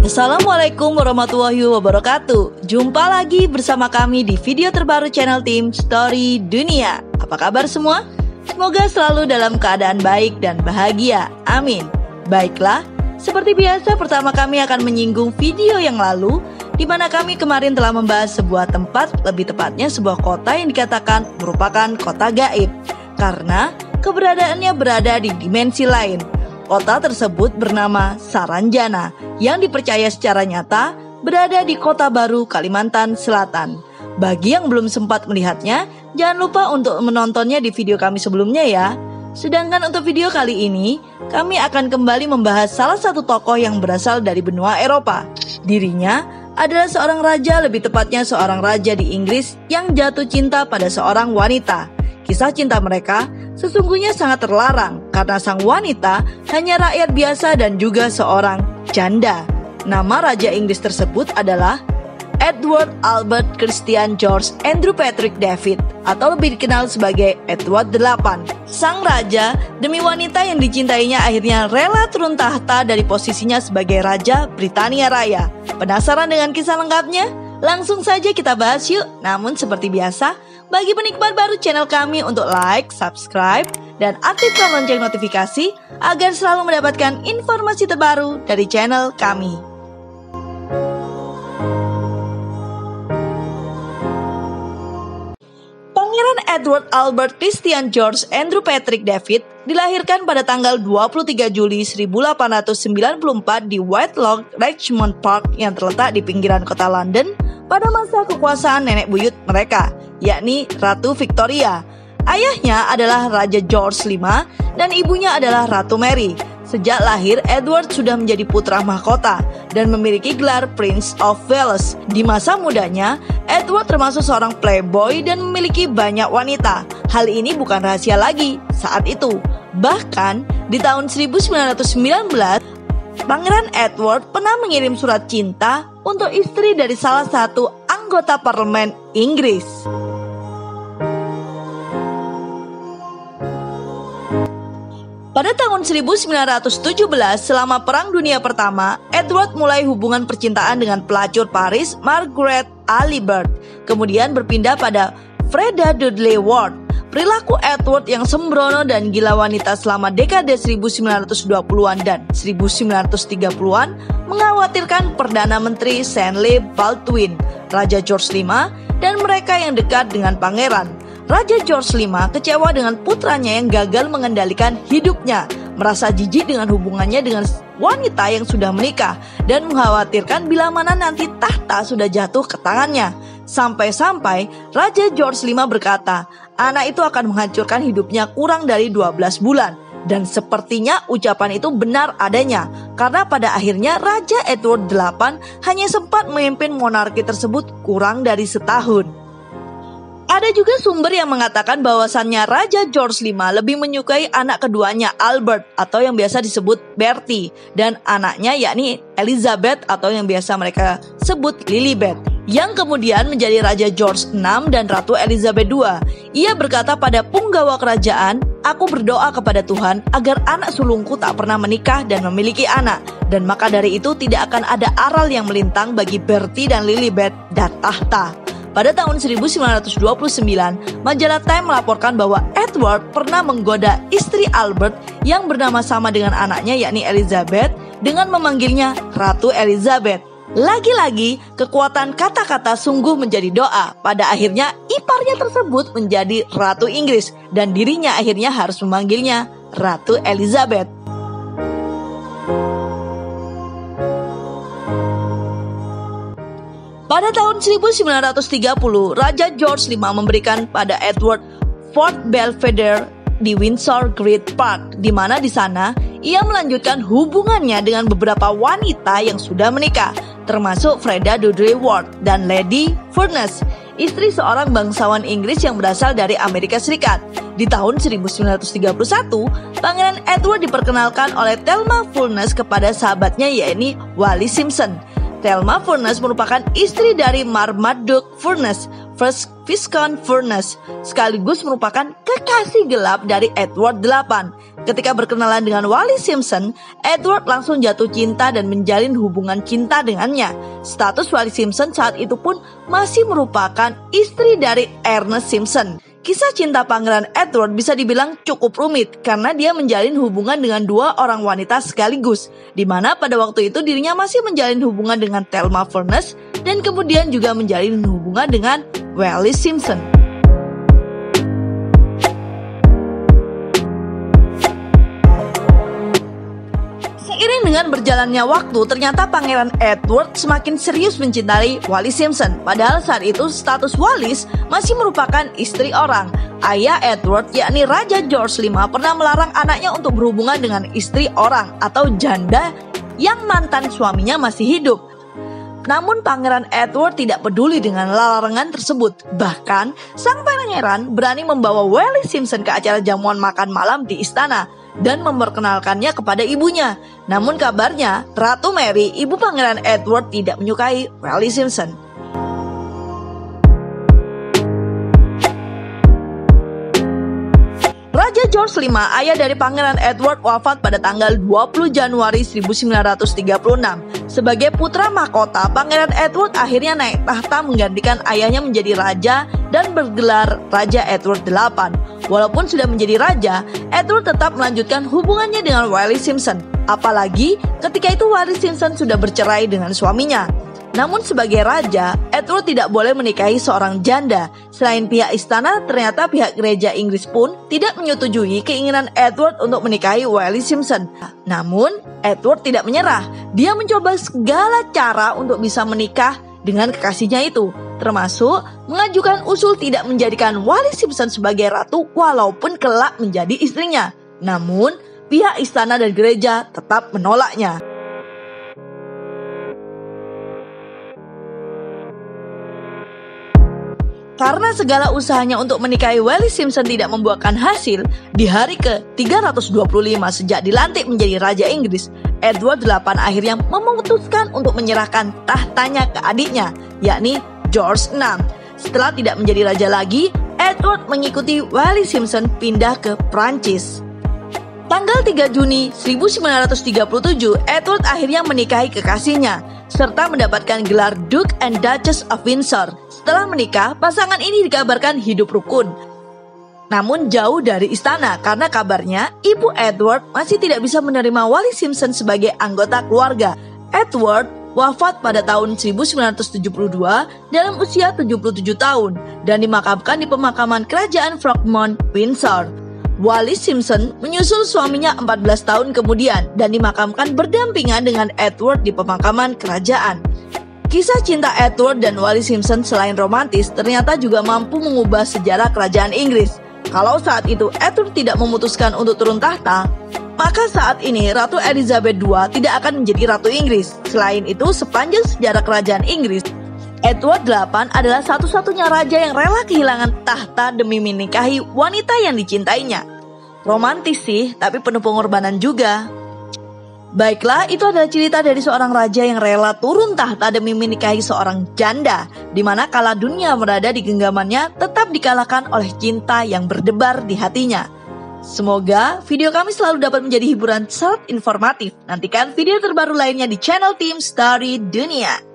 Assalamualaikum warahmatullahi wabarakatuh. Jumpa lagi bersama kami di video terbaru channel tim Story Dunia. Apa kabar semua? Semoga selalu dalam keadaan baik dan bahagia. Amin. Baiklah, seperti biasa pertama kami akan menyinggung video yang lalu, di mana kami kemarin telah membahas sebuah tempat, lebih tepatnya sebuah kota yang dikatakan merupakan kota gaib karena keberadaannya berada di dimensi lain. Kota tersebut bernama Saranjana yang dipercaya secara nyata berada di Kota Baru, Kalimantan Selatan. Bagi yang belum sempat melihatnya, jangan lupa untuk menontonnya di video kami sebelumnya ya. Sedangkan untuk video kali ini, kami akan kembali membahas salah satu tokoh yang berasal dari benua Eropa. Dirinya adalah seorang raja, lebih tepatnya seorang raja di Inggris yang jatuh cinta pada seorang wanita. Kisah cinta mereka sesungguhnya sangat terlarang karena sang wanita hanya rakyat biasa dan juga seorang janda. Nama raja Inggris tersebut adalah Edward Albert Christian George Andrew Patrick David atau lebih dikenal sebagai Edward VIII. Sang raja demi wanita yang dicintainya akhirnya rela turun tahta dari posisinya sebagai Raja Britania Raya. Penasaran dengan kisah lengkapnya? Langsung saja kita bahas yuk. Namun seperti biasa, bagi penikmat baru channel kami untuk like, subscribe, dan aktifkan lonceng notifikasi agar selalu mendapatkan informasi terbaru dari channel kami. Pangeran Edward Albert Christian George Andrew Patrick David dilahirkan pada tanggal 23 Juli 1894 di Whitelaw, Richmond Park yang terletak di pinggiran kota London pada masa kekuasaan nenek buyut mereka, yakni Ratu Victoria. Ayahnya adalah Raja George V dan ibunya adalah Ratu Mary. Sejak lahir, Edward sudah menjadi putra mahkota dan memiliki gelar Prince of Wales. Di masa mudanya, Edward termasuk seorang playboy dan memiliki banyak wanita. Hal ini bukan rahasia lagi saat itu. Bahkan, di tahun 1919, Pangeran Edward pernah mengirim surat cinta untuk istri dari salah satu anggota parlemen Inggris. Pada tahun 1917, selama Perang Dunia Pertama, Edward mulai hubungan percintaan dengan pelacur Paris Margaret Alibert, kemudian berpindah pada Freda Dudley Ward. Perilaku Edward yang sembrono dan gila wanita selama dekade 1920-an dan 1930-an mengkhawatirkan Perdana Menteri Stanley Baldwin, Raja George V, dan mereka yang dekat dengan pangeran. Raja George V kecewa dengan putranya yang gagal mengendalikan hidupnya, merasa jijik dengan hubungannya dengan wanita yang sudah menikah, dan mengkhawatirkan bila mana nanti tahta sudah jatuh ke tangannya. Sampai-sampai Raja George V berkata, anak itu akan menghancurkan hidupnya kurang dari 12 bulan. Dan sepertinya ucapan itu benar adanya, karena pada akhirnya Raja Edward VIII hanya sempat memimpin monarki tersebut kurang dari setahun. Ada juga sumber yang mengatakan bahwasannya Raja George V lebih menyukai anak keduanya Albert atau yang biasa disebut Bertie, dan anaknya yakni Elizabeth atau yang biasa mereka sebut Lilibet, yang kemudian menjadi Raja George VI dan Ratu Elizabeth II. Ia berkata pada punggawa kerajaan, aku berdoa kepada Tuhan agar anak sulungku tak pernah menikah dan memiliki anak, dan maka dari itu tidak akan ada aral yang melintang bagi Bertie dan Lilibet dan tahta. Pada tahun 1929, majalah Time melaporkan bahwa Edward pernah menggoda istri Albert yang bernama sama dengan anaknya yakni Elizabeth dengan memanggilnya Ratu Elizabeth. Lagi-lagi, kekuatan kata-kata sungguh menjadi doa. Pada akhirnya, iparnya tersebut menjadi Ratu Inggris dan dirinya akhirnya harus memanggilnya Ratu Elizabeth. Pada tahun 1930, Raja George V memberikan pada Edward Fort Belvedere di Windsor Great Park, di mana di sana ia melanjutkan hubungannya dengan beberapa wanita yang sudah menikah, termasuk Freda Dudley Ward dan Lady Furness, istri seorang bangsawan Inggris yang berasal dari Amerika Serikat. Di tahun 1931, Pangeran Edward diperkenalkan oleh Thelma Furness kepada sahabatnya yakni Wallis Simpson. Thelma Furness merupakan istri dari Marmaduke Furness. Viscount Furness, sekaligus merupakan kekasih gelap dari Edward VIII. Ketika berkenalan dengan Wallis Simpson, Edward langsung jatuh cinta dan menjalin hubungan cinta dengannya. Status Wallis Simpson saat itu pun masih merupakan istri dari Ernest Simpson. Kisah cinta Pangeran Edward bisa dibilang cukup rumit karena dia menjalin hubungan dengan dua orang wanita sekaligus, di mana pada waktu itu dirinya masih menjalin hubungan dengan Thelma Furness dan kemudian juga menjalin hubungan dengan Wallis Simpson. Seiring dengan berjalannya waktu, ternyata Pangeran Edward semakin serius mencintai Wallis Simpson. Padahal saat itu status Wallis masih merupakan istri orang. Ayah Edward, yakni Raja George V, pernah melarang anaknya untuk berhubungan dengan istri orang atau janda yang mantan suaminya masih hidup. Namun Pangeran Edward tidak peduli dengan larangan tersebut. Bahkan, sang pangeran berani membawa Wallis Simpson ke acara jamuan makan malam di istana dan memperkenalkannya kepada ibunya. Namun kabarnya, Ratu Mary, ibu Pangeran Edward, tidak menyukai Wallis Simpson. Raja George V, ayah dari Pangeran Edward, wafat pada tanggal 20 Januari 1936. Sebagai putra mahkota, Pangeran Edward akhirnya naik tahta menggantikan ayahnya menjadi raja dan bergelar Raja Edward VIII. Walaupun sudah menjadi raja, Edward tetap melanjutkan hubungannya dengan Wallis Simpson. Apalagi ketika itu Wallis Simpson sudah bercerai dengan suaminya. Namun sebagai raja, Edward tidak boleh menikahi seorang janda. Selain pihak istana, ternyata pihak gereja Inggris pun tidak menyetujui keinginan Edward untuk menikahi Wallis Simpson. Namun, Edward tidak menyerah. Dia mencoba segala cara untuk bisa menikah dengan kekasihnya itu, termasuk mengajukan usul tidak menjadikan Wallis Simpson sebagai ratu walaupun kelak menjadi istrinya. Namun, pihak istana dan gereja tetap menolaknya. Karena segala usahanya untuk menikahi Wallis Simpson tidak membuahkan hasil, di hari ke-325 sejak dilantik menjadi Raja Inggris, Edward VIII akhirnya memutuskan untuk menyerahkan tahtanya ke adiknya, yakni George VI. Setelah tidak menjadi raja lagi, Edward mengikuti Wallis Simpson pindah ke Prancis. Tanggal 3 Juni 1937, Edward akhirnya menikahi kekasihnya, serta mendapatkan gelar Duke and Duchess of Windsor. Setelah menikah, pasangan ini dikabarkan hidup rukun. Namun jauh dari istana karena kabarnya ibu Edward masih tidak bisa menerima Wallis Simpson sebagai anggota keluarga. Edward wafat pada tahun 1972 dalam usia 77 tahun dan dimakamkan di pemakaman kerajaan Frogmont, Windsor. Wallis Simpson menyusul suaminya 14 tahun kemudian dan dimakamkan berdampingan dengan Edward di pemakaman kerajaan. Kisah cinta Edward dan Wallis Simpson selain romantis ternyata juga mampu mengubah sejarah kerajaan Inggris. Kalau saat itu Edward tidak memutuskan untuk turun tahta, maka saat ini Ratu Elizabeth II tidak akan menjadi Ratu Inggris. Selain itu, sepanjang sejarah kerajaan Inggris, Edward VIII adalah satu-satunya raja yang rela kehilangan tahta demi menikahi wanita yang dicintainya. Romantis sih, tapi penuh pengorbanan juga. Baiklah, itu adalah cerita dari seorang raja yang rela turun tahta demi menikahi seorang janda, di mana kala dunia berada di genggamannya tetap dikalahkan oleh cinta yang berdebar di hatinya. Semoga video kami selalu dapat menjadi hiburan sangat informatif. Nantikan video terbaru lainnya di channel Tim Story Dunia.